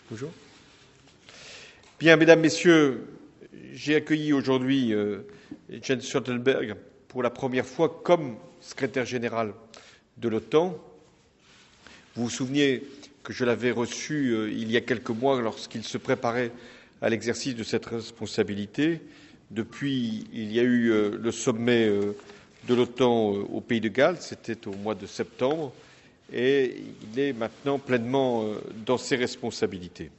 Bonjour. Bien, Mesdames, Messieurs, j'ai accueilli aujourd'hui Jens Stoltenberg pour la première fois comme secrétaire général de l'OTAN. Vous vous souvenez que je l'avais reçu il y a quelques mois lorsqu'il se préparait à l'exercice de cette responsabilité. Depuis, il y a eu le sommet de l'OTAN au Pays de Galles, c'était au mois de septembre, et il est maintenant pleinement dans ses responsabilités.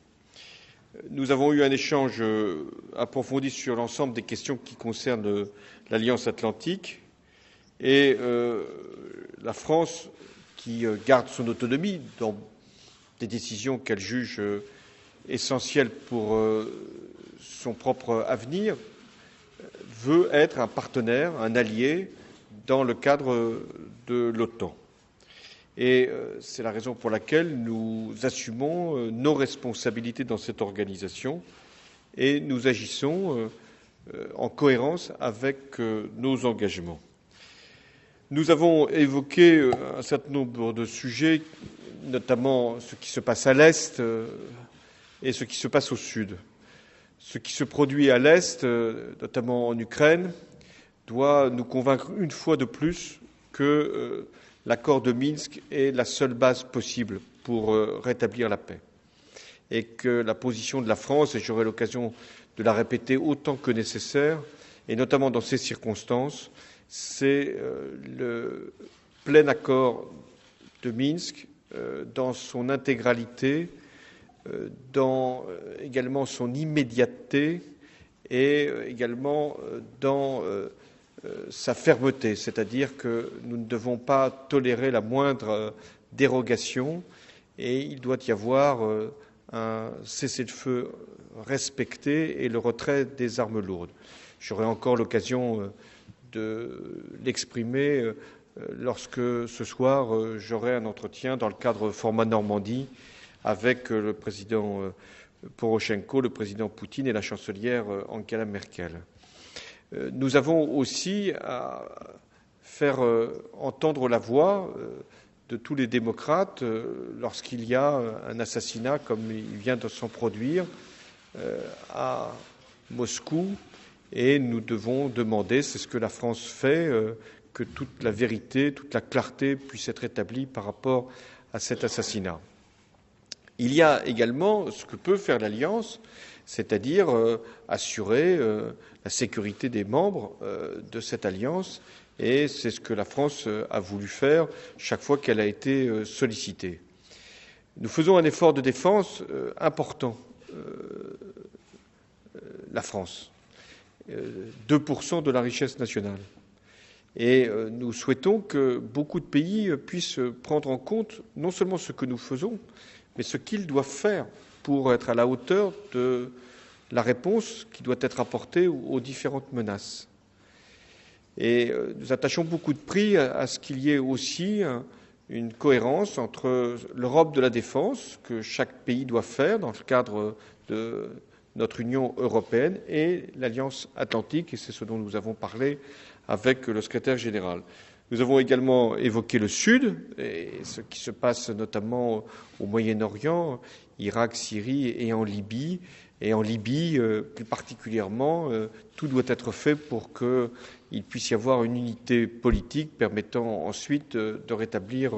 Nous avons eu un échange approfondi sur l'ensemble des questions qui concernent l'Alliance atlantique et la France, qui garde son autonomie dans des décisions qu'elle juge essentielles pour son propre avenir, veut être un partenaire, un allié dans le cadre de l'OTAN. Et c'est la raison pour laquelle nous assumons nos responsabilités dans cette organisation et nous agissons en cohérence avec nos engagements. Nous avons évoqué un certain nombre de sujets, notamment ce qui se passe à l'Est et ce qui se passe au Sud. Ce qui se produit à l'Est, notamment en Ukraine, doit nous convaincre une fois de plus que l'accord de Minsk est la seule base possible pour rétablir la paix et que la position de la France, et j'aurai l'occasion de la répéter autant que nécessaire, et notamment dans ces circonstances, c'est le plein accord de Minsk dans son intégralité, dans également son immédiateté et également dans sa fermeté, c'est-à-dire que nous ne devons pas tolérer la moindre dérogation et il doit y avoir un cessez-le-feu respecté et le retrait des armes lourdes. J'aurai encore l'occasion de l'exprimer lorsque ce soir j'aurai un entretien dans le cadre format Normandie avec le président Porochenko, le président Poutine et la chancelière Angela Merkel. Nous avons aussi à faire entendre la voix de tous les démocrates lorsqu'il y a un assassinat comme il vient de s'en produire à Moscou et nous devons demander, c'est ce que la France fait, que toute la vérité, toute la clarté puisse être établie par rapport à cet assassinat. Il y a également ce que peut faire l'Alliance, c'est-à-dire assurer la sécurité des membres de cette alliance, et c'est ce que la France a voulu faire chaque fois qu'elle a été sollicitée. Nous faisons un effort de défense important, la France, 2% de la richesse nationale. Et nous souhaitons que beaucoup de pays puissent prendre en compte non seulement ce que nous faisons, mais ce qu'ils doivent faire pour être à la hauteur de la réponse qui doit être apportée aux différentes menaces. Et nous attachons beaucoup de prix à ce qu'il y ait aussi une cohérence entre l'Europe de la défense, que chaque pays doit faire dans le cadre de notre Union européenne, et l'Alliance atlantique, et c'est ce dont nous avons parlé avec le secrétaire général. Nous avons également évoqué le Sud et ce qui se passe notamment au Moyen-Orient, Irak, Syrie et en Libye. Et en Libye, plus particulièrement, tout doit être fait pour qu'il puisse y avoir une unité politique permettant ensuite de rétablir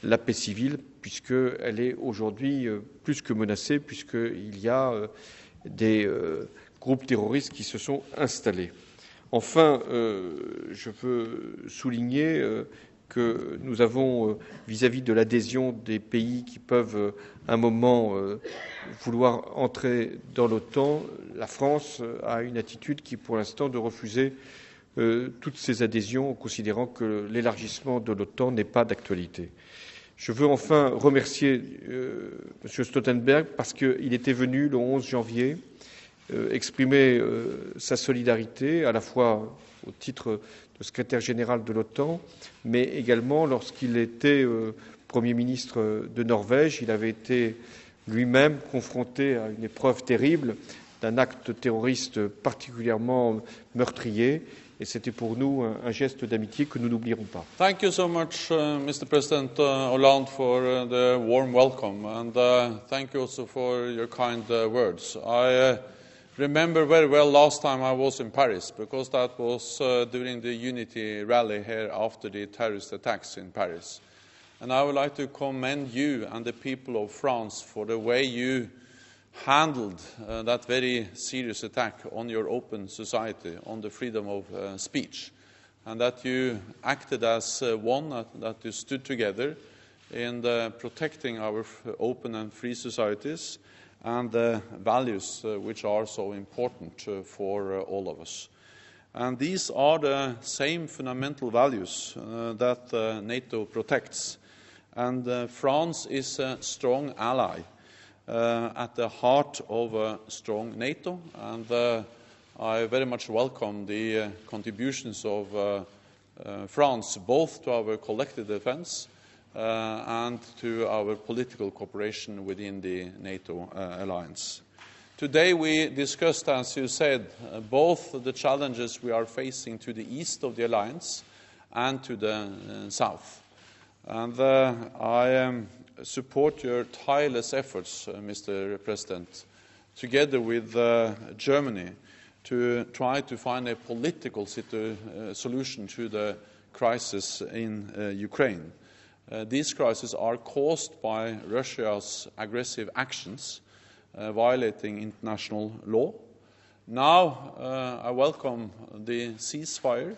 la paix civile, puisqu'elle est aujourd'hui plus que menacée, puisqu'il y a des groupes terroristes qui se sont installés. Enfin, je veux souligner que nous avons, vis-à-vis de l'adhésion des pays qui peuvent, à un moment, vouloir entrer dans l'OTAN, la France a une attitude qui, pour l'instant, de refuser toutes ces adhésions, en considérant que l'élargissement de l'OTAN n'est pas d'actualité. Je veux enfin remercier M. Stoltenberg parce qu'il était venu le 11 janvier exprimer sa solidarité, à la fois au titre de secrétaire général de l'OTAN, mais également lorsqu'il était Premier ministre de Norvège. Il avait été lui-même confronté à une épreuve terrible d'un acte terroriste particulièrement meurtrier. et c'était pour nous un geste d'amitié que nous n'oublierons pas. Thank you so much, Mr. President Hollande, for the warm welcome, and thank you also for your kind words. I remember very well last time I was in Paris, because that was during the Unity rally here after the terrorist attacks in Paris. And I would like to commend you and the people of France for the way you handled that very serious attack on your open society, on the freedom of speech, and that you acted as one, that you stood together in protecting our open and free societies and the values which are so important for all of us. And these are the same fundamental values that NATO protects. And France is a strong ally at the heart of a strong NATO, and I very much welcome the contributions of France, both to our collective defense and to our political cooperation within the NATO alliance. Today we discussed, as you said, both the challenges we are facing to the east of the alliance and to the south. And I support your tireless efforts, Mr. President, together with Germany, to try to find a political solution to the crisis in Ukraine. These crises are caused by Russia's aggressive actions, violating international law. Now I welcome the ceasefire.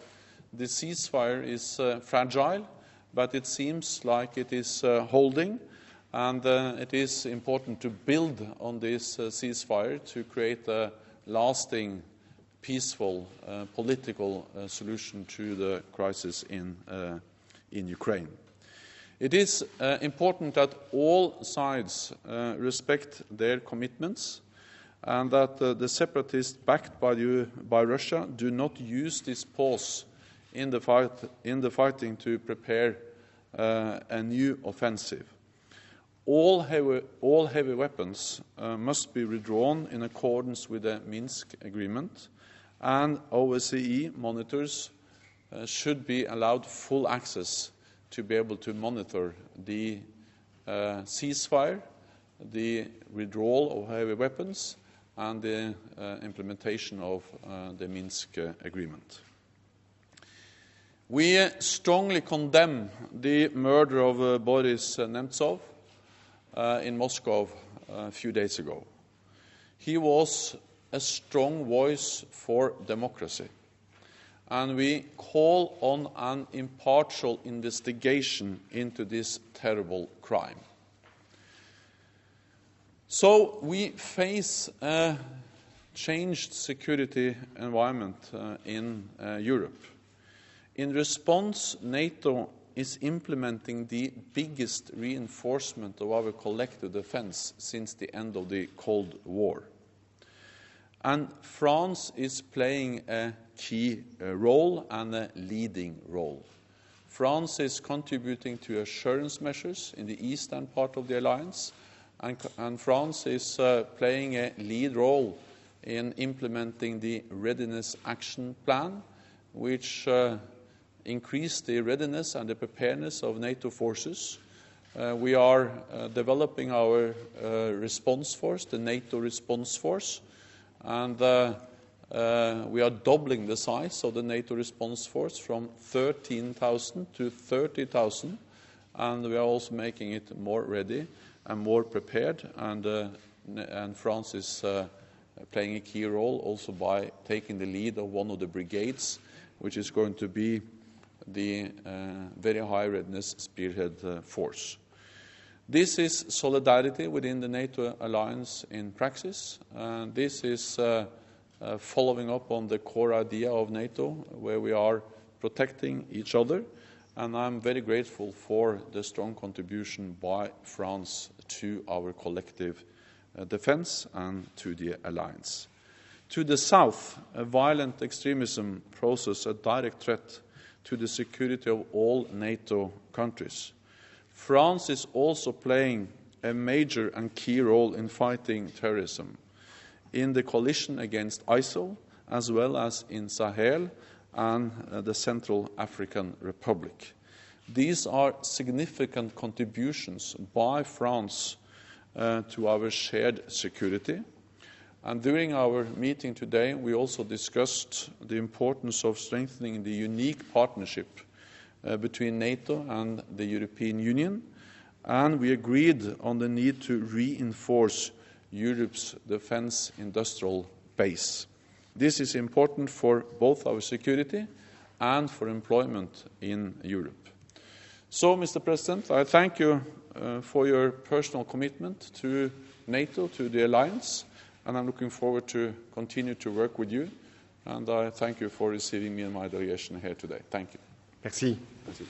The ceasefire is fragile, but it seems like it is holding, and it is important to build on this ceasefire to create a lasting, peaceful political solution to the crisis in Ukraine. It is important that all sides respect their commitments, and that the separatists backed by Russia do not use this pause in the fighting to prepare a new offensive. All heavy weapons must be withdrawn in accordance with the Minsk agreement, and OSCE monitors should be allowed full access to be able to monitor the ceasefire, the withdrawal of heavy weapons, and the implementation of the Minsk agreement. We strongly condemn the murder of Boris Nemtsov in Moscow a few days ago. He was a strong voice for democracy, and we call on an impartial investigation into this terrible crime. So we face a changed security environment in Europe. In response, NATO is implementing the biggest reinforcement of our collective defense since the end of the Cold War. And France is playing a key role and a leading role. France is contributing to assurance measures in the eastern part of the alliance, and France is playing a lead role in implementing the Readiness Action Plan, which increase the readiness and the preparedness of NATO forces. We are developing our response force, the NATO response force, and we are doubling the size of the NATO response force from 13,000 to 30,000, and we are also making it more ready and more prepared, and France is playing a key role also by taking the lead of one of the brigades, which is going to be the very high readiness spearhead force. This is solidarity within the NATO alliance in praxis. This is following up on the core idea of NATO, where we are protecting each other, and I'm very grateful for the strong contribution by France to our collective defense and to the alliance. To the south, a violent extremism poses a direct threat to the security of all NATO countries. France is also playing a major and key role in fighting terrorism, in the coalition against ISIL, as well as in Sahel and the Central African Republic. These are significant contributions by France to our shared security. And during our meeting today, we also discussed the importance of strengthening the unique partnership between NATO and the European Union, and we agreed on the need to reinforce Europe's defence industrial base. This is important for both our security and for employment in Europe. So, Mr. President, I thank you for your personal commitment to NATO, to the alliance, and I'm looking forward to continue to work with you. And I thank you for receiving me and my delegation here today. Thank you. Merci. Merci.